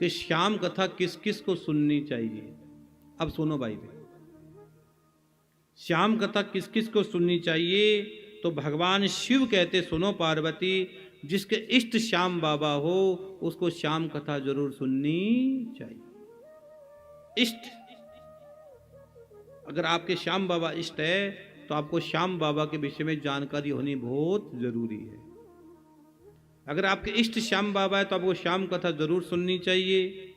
कि श्याम कथा किस किस को सुननी चाहिए। अब सुनो भाई, श्याम कथा किस किस को सुननी चाहिए? तो भगवान शिव कहते, सुनो पार्वती, जिसके इष्ट श्याम बाबा हो उसको श्याम कथा जरूर सुननी चाहिए। इष्ट, अगर आपके श्याम बाबा इष्ट है तो आपको श्याम बाबा के विषय में जानकारी होनी बहुत जरूरी है। अगर आपके इष्ट श्याम बाबा है तो आपको श्याम कथा जरूर सुननी चाहिए।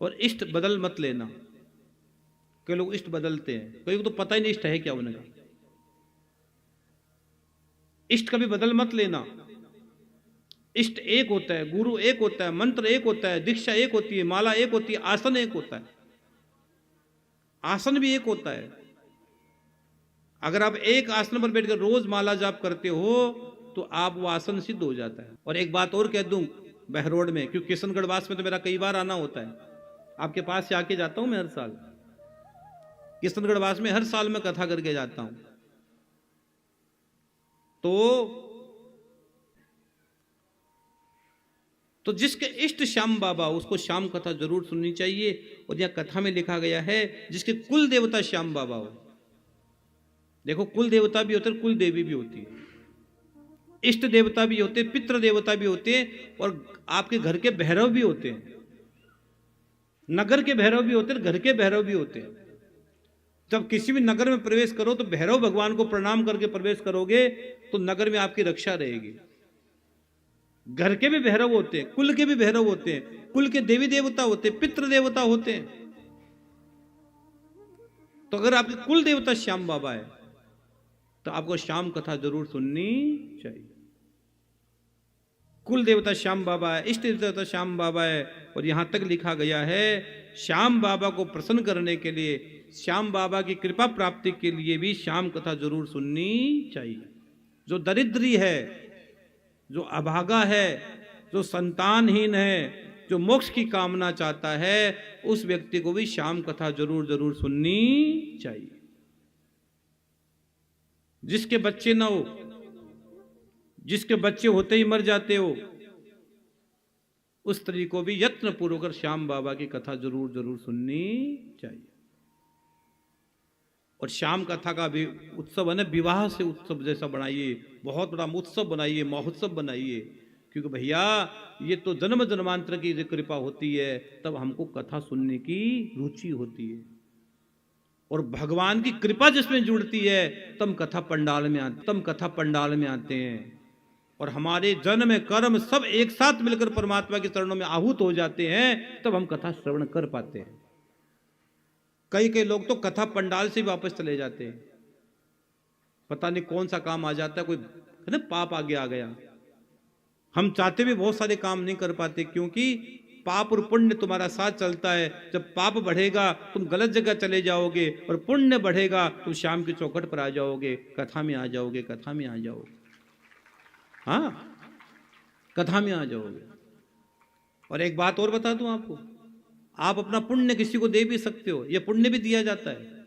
और इष्ट बदल मत लेना। कई लोग इष्ट बदलते हैं, कई को तो पता ही नहीं इष्ट है क्या उनका। इष्ट कभी बदल मत लेना। इष्ट एक होता है, गुरु एक होता है, मंत्र एक होता है, दीक्षा एक होती है, माला एक होती है, आसन एक होता है, आसन भी एक होता है। अगर आप एक आसन पर बैठकर रोज माला जाप करते हो तो आप वो आसन सिद्ध हो जाता है। और एक बात और कह दूं, बहरोड में, क्योंकि किशनगढ़ वास में तो मेरा कई बार आना होता है, आपके पास से आके जाता हूं मैं हर साल। किशनगढ़ वास में हर साल मैं कथा करके जाता हूं। तो जिसके इष्ट श्याम बाबा उसको श्याम कथा जरूर सुननी चाहिए। और यह कथा में लिखा गया है जिसके कुल देवता श्याम बाबा हो। देखो, कुल देवता भी होते हैं, कुल देवी भी होती है, इष्ट देवता भी होते हैं, पितृ देवता भी होते हैं, और आपके घर के भैरव भी होते हैं, नगर के भैरव भी होते हैं, घर के भैरव भी होते हैं। जब किसी भी नगर में प्रवेश करो तो भैरव भगवान को प्रणाम करके प्रवेश करोगे तो नगर में आपकी रक्षा रहेगी। घर के भी भैरव होते हैं, कुल के भी भैरव होते हैं, कुल के देवी देवता होते हैं, पितृ देवता होते हैं। तो अगर आपके कुल देवता श्याम बाबा है तो आपको श्याम कथा जरूर सुननी चाहिए। कुल देवता श्याम बाबा है, इष्ट देवता श्याम बाबा है। और यहां तक लिखा गया है, श्याम बाबा को प्रसन्न करने के लिए, श्याम बाबा की कृपा प्राप्ति के लिए भी श्याम कथा जरूर सुननी चाहिए। जो दरिद्री है, जो अभागा है, जो संतानहीन है, जो मोक्ष की कामना चाहता है, उस व्यक्ति को भी श्याम कथा जरूर जरूर सुननी चाहिए। जिसके बच्चे ना हो, जिसके बच्चे होते ही मर जाते हो, उस स्त्री को भी यत्न पूर्वक श्याम बाबा की कथा जरूर जरूर सुननी चाहिए। और श्याम कथा का भी उत्सव है ना, विवाह से उत्सव जैसा बनाइए, बहुत बड़ा उत्सव बनाइए, महोत्सव बनाइए। क्योंकि भैया ये तो जन्म जन्मांतर की कृपा होती है, तब हमको कथा सुनने की रुचि होती है। और भगवान की कृपा जिसमें जुड़ती है तब कथा पंडाल में आते हैं। और हमारे जन्म कर्म सब एक साथ मिलकर परमात्मा के चरणों में आहूत हो जाते हैं, तब हम कथा श्रवण कर पाते हैं। कई लोग तो कथा पंडाल से वापस चले जाते हैं, पता नहीं कौन सा काम आ जाता है, कोई है ना, पाप आगे आ गया। हम चाहते भी बहुत सारे काम नहीं कर पाते, क्योंकि पाप और पुण्य तुम्हारा साथ चलता है। जब पाप बढ़ेगा तुम गलत जगह चले जाओगे, और पुण्य बढ़ेगा तुम शाम की चौखट पर आ जाओगे, कथा में आ जाओगे, कथा में आ जाओगे, हाँ, कथा में आ जाओगे। और एक बात और बता दूं आपको, आप अपना पुण्य किसी को दे भी सकते हो, यह पुण्य भी दिया जाता है।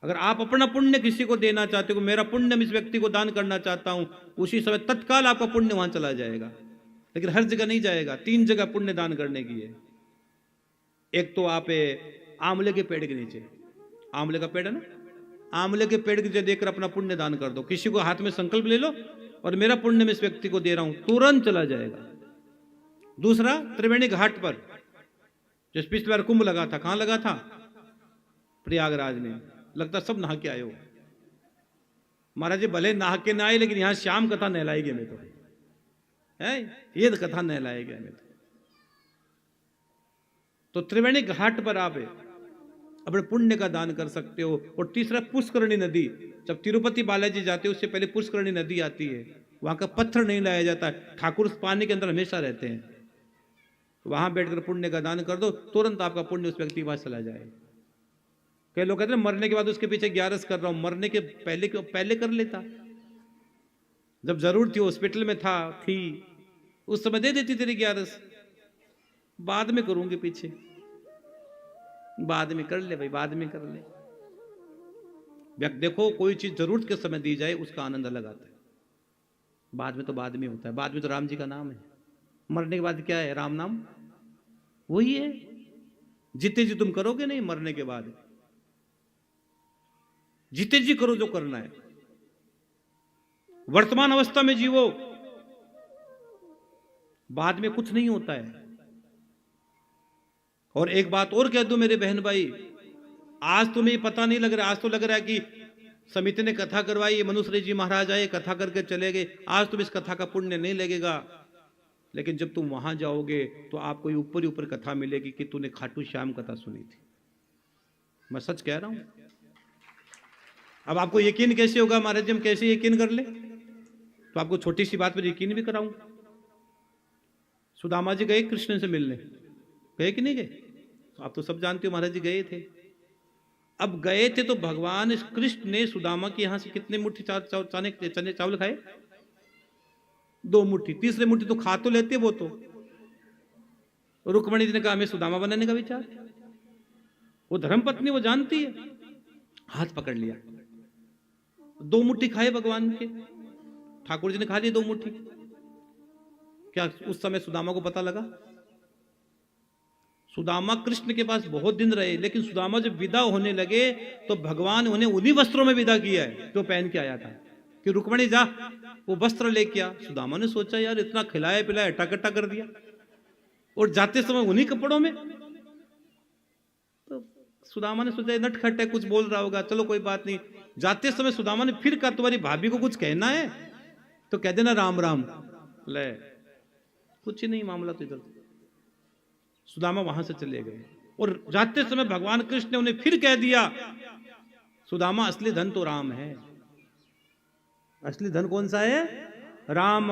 अगर आप अपना पुण्य किसी को देना चाहते हो, मेरा पुण्य मैं इस व्यक्ति को दान करना चाहता हूं, उसी समय तत्काल आपका पुण्य वहां चला जाएगा। लेकिन हर जगह नहीं जाएगा, 3 जगह पुण्य दान करने की है। एक तो आप आंवले के पेड़ के नीचे, आंवले का पेड़ है ना, आंवले के पेड़ के नीचे देकर अपना पुण्य दान कर दो। किसी को हाथ में संकल्प ले लो और मेरा पुण्य मैं इस व्यक्ति को दे रहा हूं, तुरंत चला जाएगा। दूसरा, त्रिवेणी घाट पर जिस पिछली बार कुंभ लगा था, कहां लगा था? प्रयागराज में। लगता सब नहा के आए हो महाराज जी, भले नहा के ना आए, लेकिन यहां श्याम कथा नहलाएगी हमें तो, है ये कथा नहलाएगी हमें तो त्रिवेणी घाट पर आप अपने पुण्य का दान कर सकते हो। और तीसरा, पुष्करणी नदी, जब तिरुपति बालाजी जाते हो उससे पहले पुष्करणी नदी आती है, वहां का पत्थर नहीं लाया जाता है, ठाकुर उस पानी के अंदर हमेशा रहते हैं। वहां बैठकर पुण्य का दान कर दो, तुरंत आपका पुण्य उस व्यक्ति के पास चला जाए। कई लोग कहते हैं मरने के बाद उसके पीछे 11 कर रहा हूं, मरने के पहले कर लेता, जब जरूर थी, हॉस्पिटल में थी, उस समय दे देती तेरी 11। बाद में करूंगी, पीछे बाद में कर ले भाई, बाद में कर ले। देखो, कोई चीज जरूरत के समय दी जाए उसका आनंद अलग आता है, बाद में तो बाद में होता है। बाद में तो राम जी का नाम है, मरने के बाद क्या है? राम नाम। वही है, जीते जी तुम करोगे नहीं, मरने के बाद जीते जी करो जो करना है, वर्तमान अवस्था में जीवो, बाद में कुछ नहीं होता है। और एक बात और कह दूं मेरे बहन भाई, आज तुम्हें पता नहीं लग रहा, आज तो लग रहा है कि समिति ने कथा करवाई, मनुश्री जी महाराज आए, कथा करके चले गए, आज तुम इस कथा का पुण्य नहीं लगेगा, लेकिन जब तुम वहां जाओगे तो आपको ऊपर ही ऊपर कथा मिलेगी कि तूने खाटू श्याम कथा सुनी थी। मैं सच कह रहा हूं। अब आपको यकीन कैसे होगा महाराज जी, हम कैसे यकीन कर ले? तो आपको छोटी सी बात पर यकीन भी कराऊं। सुदामा जी गए कृष्ण से मिलने, गए कि नहीं गए? आप तो सब जानते हो, महाराज जी गए थे। अब गए थे तो भगवान कृष्ण ने सुदामा के यहां से कितने मुट्ठी चने चावल खाए? 2 मुट्ठी, तीसरे मुट्ठी तो खा तो लेते वो तो। रुक्मणी जी ने कहा हमें सुदामा बनाने का विचार, वो धर्मपत्नी, वो जानती है, हाथ पकड़ लिया, 2 मुट्ठी खाए भगवान के, ठाकुर जी ने खा लिए 2 मुट्ठी। क्या उस समय सुदामा को पता लगा? सुदामा कृष्ण के पास बहुत दिन रहे, लेकिन सुदामा जब विदा होने लगे तो भगवान उन्हें उन्हीं वस्त्रों में विदा किया है जो पहन के आया था, कि रुक्मणी जा वो वस्त्र लेके आ। सुदामा ने सोचा यार इतना खिलाया पिलाया हट्टा-कट्टा कर दिया, और जाते समय उन्हीं कपड़ों में। तो सुदामा ने सोचा नटखट है, कुछ बोल रहा होगा, चलो कोई बात नहीं। जाते समय सुदामा ने फिर कहा तुम्हारी भाभी को कुछ कहना है तो कह देना राम राम। ले कुछ ही नहीं, मामला तो इधर। सुदामा वहां से चले गए, और जाते समय भगवान कृष्ण ने उन्हें फिर कह दिया सुदामा असली धन तो राम है। असली धन कौन सा है? राम।